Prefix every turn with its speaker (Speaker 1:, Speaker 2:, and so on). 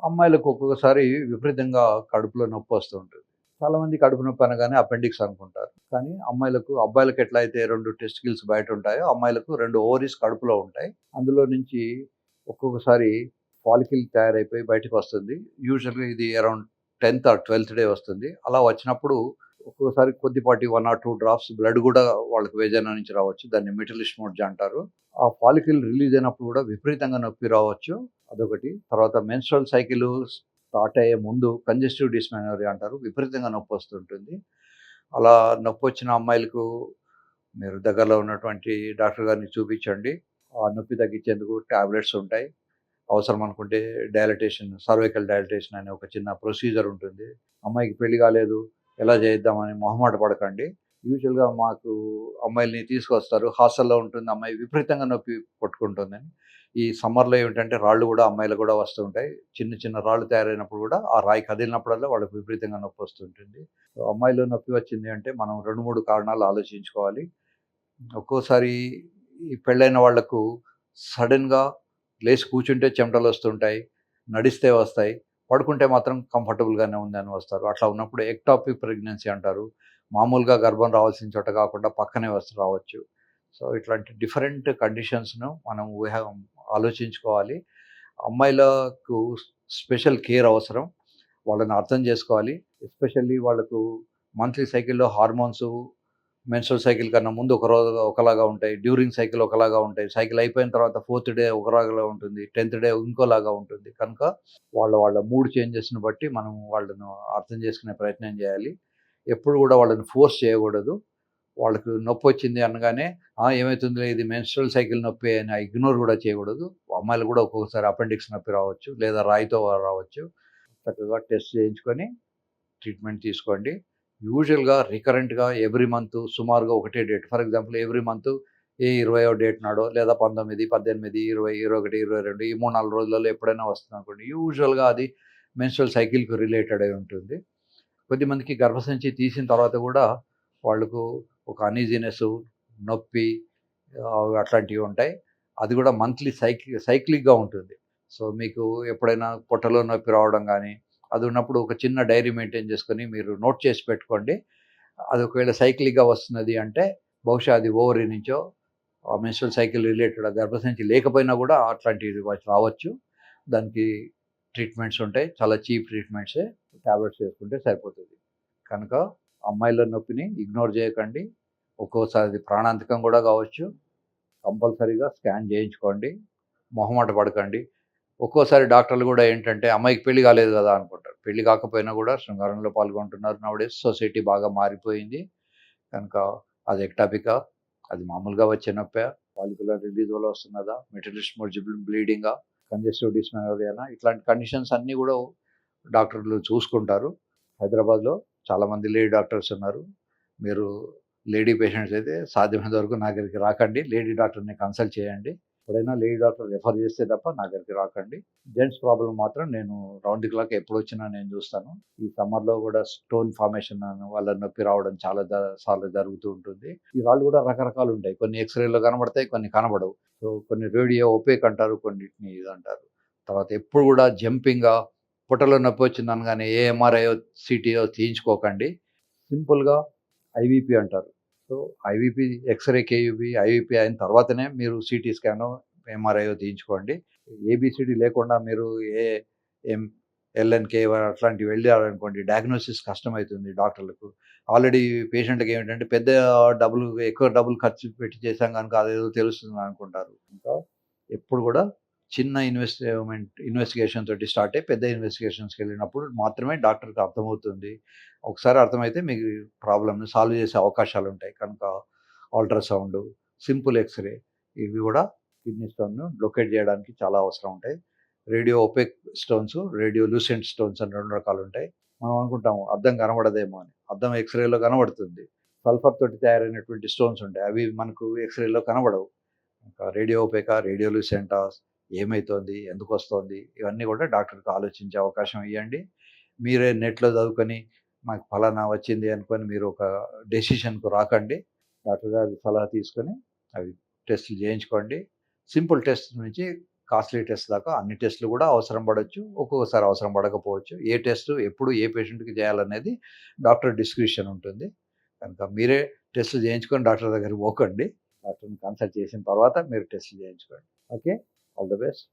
Speaker 1: అమ్మాయిలకు ఒక్కొక్కసారి విపరీతంగా కడుపులో నొప్పి వస్తూ ఉంటుంది. చాలామంది కడుపు నొప్పి అనగానే అపెండిక్స్ అనుకుంటారు. కానీ అబ్బాయిలకి ఎట్లా అయితే 2 టెస్టికల్స్ బయట ఉంటాయో, అమ్మాయిలకు 2 ఓవరీస్ కడుపులో ఉంటాయి. అందులో నుంచి ఒక్కొక్కసారి ఫాలికల్ తయారైపోయి బయటకొస్తుంది. యూజువల్‌గా ఇది అరౌండ్ 10థ్ ఆర్ 12థ్ డే వస్తుంది. అలా వచ్చినప్పుడు ఒక్కొక్కసారి కొద్దిపాటి 1 ఆర్ 2 డ్రాప్స్ బ్లడ్ గూడా వాళ్ళకి వెజైనా నుంచి రావచ్చు. దాన్ని మెటలిస్మోడ్జ్ అంటారు. ఆ ఫాలికల్ రిలీజ్ అయినప్పుడు గూడా విపరీతంగా నొప్పి రావచ్చు. అదొకటి. తర్వాత మెన్స్ట్రువల్ సైకిలు స్టార్ట్ అయ్యే ముందు కంజెస్టివ్ డిస్మెనోరియా అంటారు. విపరీతంగా నొప్పొస్తుంటుంది. అలా నొప్పొచ్చిన అమ్మాయిలకు మీరు దగ్గరలో ఉన్నటువంటి డాక్టర్ గారిని చూపించండి. ఆ నొప్పి తగ్గించేందుకు టాబ్లెట్స్ ఉంటాయి. అవసరం అనుకుంటే సర్వైకల్ డైలటేషన్ అనే ఒక చిన్న ప్రొసీజర్ ఉంటుంది. అమ్మాయికి పెళ్లి కాలేదు, ఎలా చేద్దామని మొహమాట పడకండి. యూజువల్‌గా మాకు అమ్మాయిల్ని తీసుకొస్తారు. హాస్టల్‌లో ఉంటుంది అమ్మాయి విపరీతంగా నొప్పి కొట్టుకుంటుందని. ఈ సమ్మర్‌లో ఏమిటంటే రాళ్ళు గూడా అమ్మాయిలకు గూడా వస్తూ ఉంటాయి. చిన్న చిన్న రాళ్ళు తయారైనప్పుడు గూడా ఆ రాయి కదిలినప్పుడల్లా వాళ్ళకి విపరీతంగా నొప్పొస్తుంటుంది. సో, అమ్మాయిలో నొప్పి వచ్చింది అంటే మనం 2, 3 కారణాలు ఆలోచించుకోవాలి. ఒక్కోసారి ఈ పెళ్ళైన వాళ్ళకు సడెన్‌గా లేసి కూర్చుంటే చెమటలొస్తుంటాయి. నడిస్తే వస్తాయి. పడుకుంటే మాత్రం కంఫర్టబుల్‌గానే ఉందని వస్తారు. అట్లా ఉన్నప్పుడు ఎక్టాపిక్ ప్రెగ్నెన్సీ అంటారు. మామూలుగా గర్భం రావాల్సిన చోట కాకుండా పక్కనే రావచ్చు. సో, ఇట్లాంటి డిఫరెంట్ కండిషన్స్‌ను మనం ఆలోచించుకోవాలి. అమ్మాయిలకు స్పెషల్ కేర్ అవసరం. వాళ్ళని అర్థం చేసుకోవాలి. ఎస్పెషల్లీ వాళ్ళకు మంత్లీ సైకిల్‌లో హార్మోన్స్ మెన్స్ట్రువల్ సైకిల్ కన్నా ముందు ఒక రోజు ఒకలాగా ఉంటాయి. డ్యూరింగ్ సైకిల్ ఒకలాగా ఉంటాయి. సైకిల్ అయిపోయిన తర్వాత 4థ్ డే ఒకలాగా ఉంటుంది. 10థ్ డే ఇంకోలాగా ఉంటుంది. కనుక వాళ్ళ మూడ్ చేంజెస్‌ని బట్టి మనం వాళ్ళను అర్థం చేసుకునే ప్రయత్నం చేయాలి. ఎప్పుడు గూడా వాళ్ళని ఫోర్స్ చేయకూడదు. వాళ్ళకి నొప్పొచ్చింది అనగానే, ఏమైతుందిలే ఇది మెన్స్ట్రువల్ సైకిల్ నొప్పే అని ఇగ్నోర్ గూడా చేయకూడదు. అమ్మాయిలకు గూడా ఒక్కొక్కసారి అపెండిక్స్ నొప్పి రావచ్చు. లేదా రాయితో రావచ్చు. చక్కగా టెస్ట్ చేయించుకొని ట్రీట్మెంట్ తీసుకోండి. యూజువల్‌గా రికరెంట్‌గా ఎవ్రీ మంత్ సుమారుగా ఒకటే date. For example every month ఏ 20వ డేట్ నాడో లేదా 19, 18, 20, 21, 22 ఈ 3, 4 రోజులలో ఎప్పుడైనా వస్తుందనుకోండి. యూజువల్‌గా అది మెన్స్ట్రువల్ సైకిల్‌కి రిలేటెడ్ అయి ఉంటుంది. కొద్దిమందికి గర్భసంచి తీసిన తర్వాత గూడా వాళ్ళకు ఒక అనీజీనెస్సు, నొప్పి అట్లాంటివి ఉంటాయి. అది గూడా మంత్లీ సైక్లిక్‌గా ఉంటుంది. సో, మీకు ఎప్పుడైనా పొట్టలో నొప్పి రావడం గానీ, అది ఉన్నప్పుడు ఒక చిన్న డైరీ మెయింటైన్ చేసుకొని మీరు నోట్ చేసి పెట్టుకోండి. అది ఒకవేళ సైక్లిక్‌గా వస్తున్నది అంటే బహుశా అది ఓవరీ నుంచో మెన్స్ట్రువల్ సైకిల్ రిలేటెడ్ గర్భసంచి లేకపోయినా గూడా అట్లాంటివి రావచ్చు. దానికి ట్రీట్మెంట్స్ ఉంటాయి. చాలా చీప్ ట్రీట్మెంట్సే. టాబ్లెట్స్ వేసుకుంటే సరిపోతది. కనుక అమ్మాయిల నొప్పిని ఇగ్నోర్ చేయకండి. ఒక్కోసారి అది ప్రాణాంతకం గూడా కావచ్చు. కంపల్సరీగా స్కాన్ చేయించుకోండి. మొహమాట పడకండి. ఒక్కోసారి డాక్టర్లు గూడా ఏంటంటే, అమ్మాయికి పెళ్లి కాలేదు గదా! అనుకుంటారు. పెళ్లి కాకపోయినా గూడా శృంగారంలో పాల్గొంటున్నారు. నౌడేస్ సొసైటీ బాగా మారిపోయింది. కనుక అది ఎక్టాపికా? అది మామూలుగా వచ్చే నొప్పా? ఫాలిక్యులర్ రిలీజ్ వల్ల వస్తున్నదా? మెటలిస్మోర్జిబుల్ బ్లీడింగా? కంజెస్టివ్ డిస్మెనోరియానా? ఇట్లాంటి కండిషన్స్ అన్నీ గూడా డాక్టర్లు చూసుకుంటారు. హైదరాబాద్‌లో చాలామంది లేడీ డాక్టర్స్ ఉన్నారు. మీరు లేడీ పేషెంట్స్ అయితే సాధ్యమైనంత వరకు నా దగ్గరికి రాకండి. లేడీ డాక్టర్‌ని కన్సల్ట్ చేయండి. ఎప్పుడైనా లేడీ డాక్టర్ రిఫర్ చేస్తే తప్ప నా దగ్గరికి రాకండి. జెంట్స్ ప్రాబ్లమ్ మాత్రం నేను రౌండ్ ది క్లాక్ ఎప్పుడొచ్చినా నేను చూస్తాను. ఈ సమ్మర్‌లో గూడా స్టోన్ ఫార్మేషన్ వల్ల నొప్పి రావడం చాలా సార్లు జరుగుతూ ఉంటుంది. ఈ రాళ్ళు గూడా రకరకాలుంటాయి. కొన్ని ఎక్స్‌రేలో కనబడతాయి, కొన్ని కనబడవు. సో, కొన్ని రేడియో ఒపేక్ అంటారు, కొన్నిటిని ఇదంటారు. తర్వాత ఎప్పుడు గూడా జంపింగ్‌గా పొట్టలో నొప్పొచ్చింది అనగానే ఏ ఎంఆర్ఐయో, సీటీయో తీయించుకోకండి. సింపుల్‌గా ఐవీపీ అంటారు. So, IVP x ray, KUB, IVP అయిన తర్వాతనే మీరు సీటీ స్కానో, ఎంఆర్ఐయో తీయించుకోండి. ఏబీసీడీ లేకుండా మీరు ఏ ఎం ఎల్ఎన్‌కే అట్లాంటివి వెళ్ళారనుకోండి డయాగ్నోసిస్ కష్టమైతుంది డాక్టర్లకు. ఆల్రెడీ పేషెంట్‌కి ఏమిటంటే ఎక్కువ డబ్బులు ఖర్చు పెట్టి చేశాం గనుక అదేదో తెలుస్తుంది అనుకుంటారు. ఇంకా ఎప్పుడు గూడా చిన్న ఇన్వెస్టిగేషన్ తోటి స్టార్ట్ అయ్యి పెద్ద ఇన్వెస్టిగేషన్స్‌కెళ్ళినప్పుడు మాత్రమే డాక్టర్‌కి అర్థమవుతుంది. ఒకసారి అర్థమైతే మీకు ప్రాబ్లమ్‌ని సాల్వ్ చేసే అవకాశాలుంటాయి. కనుక అల్ట్రాసౌండు, సింపుల్ ఎక్స్‌రే ఇవి గూడా కిడ్నీ స్టోన్‌ను లొకేట్ జేయడానికి చాలా అవసరం ఉంటాయి. Radio OPEC stones, radio Lucent stones అని 2 రకాలుంటాయి. మనం అనుకుంటాము అద్దం కనబడదేమో అని. అద్దం ఎక్స్‌రేలో కనబడుతుంది. సల్ఫర్ తోటి తయారైనటువంటి స్టోన్స్ ఉంటాయి. అవి మనకు ఎక్స్‌రేలో కనబడవు. ఇంకా రేడియో ఒపేకా, రేడియో లూసెంటా, ఏమైతోంది? ఎందుకొస్తోంది? ఇవన్నీ గూడా డాక్టర్‌కి ఆలోచించే అవకాశం ఇయ్యండి. మీరే నెట్‌లో చదువుకొని నాకు ఫలానా వచ్చింది అనుకోని మీరు ఒక డెసిషన్‌కు రాకండి. డాక్టర్ గారి సలహా తీసుకొని అవి టెస్టులు చేయించుకోండి. సింపుల్ టెస్ట్ నుంచి కాస్ట్లీ టెస్ట్ దాకా అన్ని టెస్టులు కూడా అవసరం పడొచ్చు. ఒక్కొక్కసారి అవసరం పడకపోవచ్చు. ఏ టెస్ట్ ఎప్పుడు ఏ పేషెంట్‌కి చేయాలనేది డాక్టర్ డిస్క్రిప్షన్ ఉంటుంది. కనుక మీరే టెస్టులు చేయించుకొని డాక్టర్ దగ్గరికి పోకండి. డాక్టర్‌ని కన్సల్ట్ చేసిన తర్వాత మీరు టెస్టులు చేయించుకోండి. ఓకే. All the best.